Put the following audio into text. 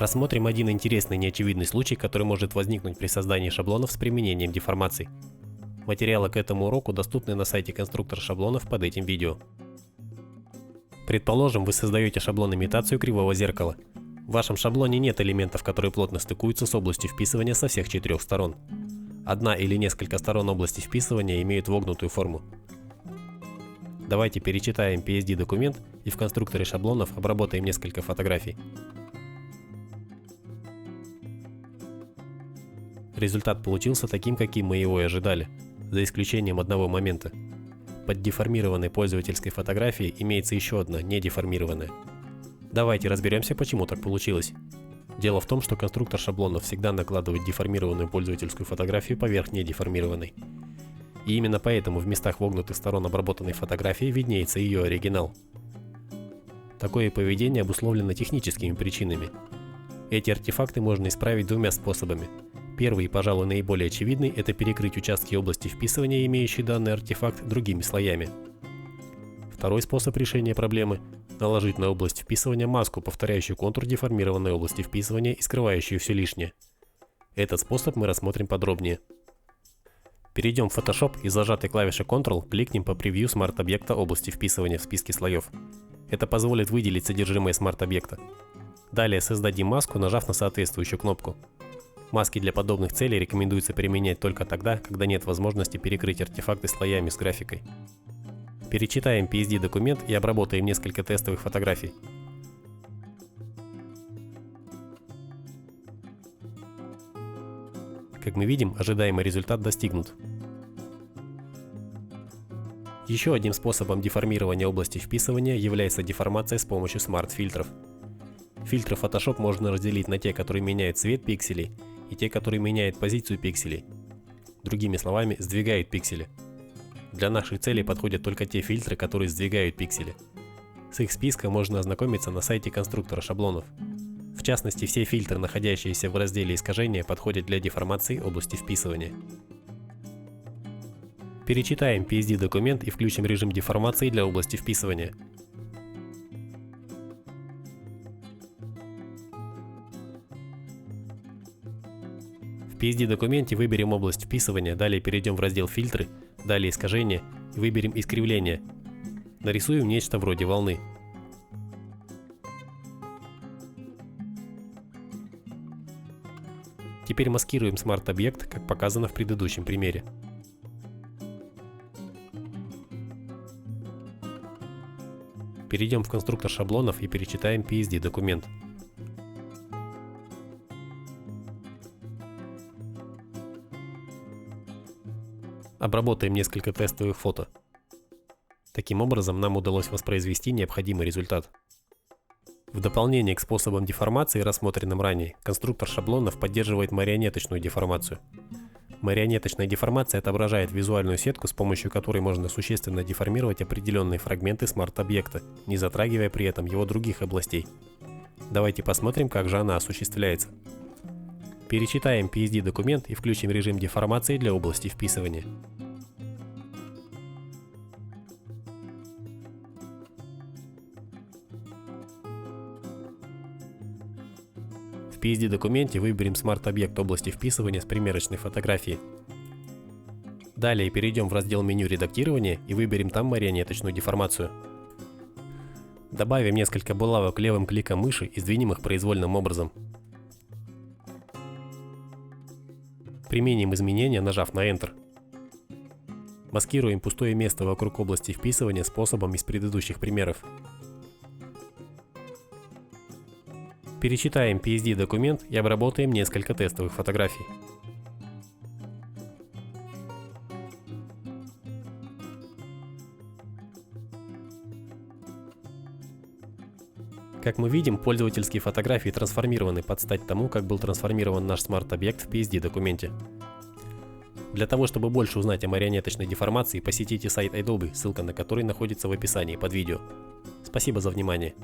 Рассмотрим один интересный неочевидный случай, который может возникнуть при создании шаблонов с применением деформаций. Материалы к этому уроку доступны на сайте конструктор шаблонов под этим видео. Предположим, вы создаете шаблон-имитацию кривого зеркала. В вашем шаблоне нет элементов, которые плотно стыкуются с областью вписывания со всех 4 сторон. Одна или несколько сторон области вписывания имеют вогнутую форму. Давайте перечитаем PSD документ и в конструкторе шаблонов обработаем несколько фотографий. Результат получился таким, каким мы его и ожидали, за исключением одного момента. Под деформированной пользовательской фотографией имеется еще одна, недеформированная. Давайте разберемся, почему так получилось. Дело в том, что конструктор шаблонов всегда накладывает деформированную пользовательскую фотографию поверх недеформированной. И именно поэтому в местах вогнутых сторон обработанной фотографии виднеется ее оригинал. Такое поведение обусловлено техническими причинами. Эти артефакты можно исправить двумя способами. Первый и, пожалуй, наиболее очевидный – это перекрыть участки области вписывания, имеющие данный артефакт, другими слоями. Второй способ решения проблемы – наложить на область вписывания маску, повторяющую контур деформированной области вписывания и скрывающую все лишнее. Этот способ мы рассмотрим подробнее. Перейдем в Photoshop и с зажатой клавишей Ctrl кликнем по превью смарт-объекта области вписывания в списке слоев. Это позволит выделить содержимое смарт-объекта. Далее создадим маску, нажав на соответствующую кнопку. Маски для подобных целей рекомендуется применять только тогда, когда нет возможности перекрыть артефакты слоями с графикой. Перечитаем PSD документ и обработаем несколько тестовых фотографий. Как мы видим, ожидаемый результат достигнут. Еще одним способом деформирования области вписывания является деформация с помощью смарт-фильтров. Фильтры Photoshop можно разделить на те, которые меняют цвет пикселей, и те, которые меняют позицию пикселей. Другими словами, сдвигают пиксели. Для нашей цели подходят только те фильтры, которые сдвигают пиксели. С их списка можно ознакомиться на сайте конструктора шаблонов. В частности, все фильтры, находящиеся в разделе искажения, подходят для деформации области вписывания. Перечитаем PSD документ и включим режим деформации для области вписывания. В PSD документе выберем область вписывания, далее перейдем в раздел «Фильтры», далее «Искажения» и выберем «Искривление». Нарисуем нечто вроде волны. Теперь маскируем смарт-объект, как показано в предыдущем примере. Перейдем в конструктор шаблонов и перечитаем PSD документ. Обработаем несколько тестовых фото. Таким образом, нам удалось воспроизвести необходимый результат. В дополнение к способам деформации, рассмотренным ранее, конструктор шаблонов поддерживает марионеточную деформацию. Марионеточная деформация отображает визуальную сетку, с помощью которой можно существенно деформировать определенные фрагменты смарт-объекта, не затрагивая при этом его других областей. Давайте посмотрим, как же она осуществляется. Перечитаем PSD документ и включим режим деформации для области вписывания. В PSD документе выберем смарт-объект области вписывания с примерочной фотографией. Далее перейдем в раздел меню редактирования и выберем там марионеточную деформацию. Добавим несколько булавок левым кликом мыши и сдвинем их произвольным образом. Применим изменения, нажав на Enter. Маскируем пустое место вокруг области вписывания способом из предыдущих примеров. Перечитаем PSD документ и обработаем несколько тестовых фотографий. Как мы видим, пользовательские фотографии трансформированы под стать тому, как был трансформирован наш смарт-объект в PSD документе. Для того, чтобы больше узнать о марионеточной деформации, посетите сайт Adobe, ссылка на который находится в описании под видео. Спасибо за внимание.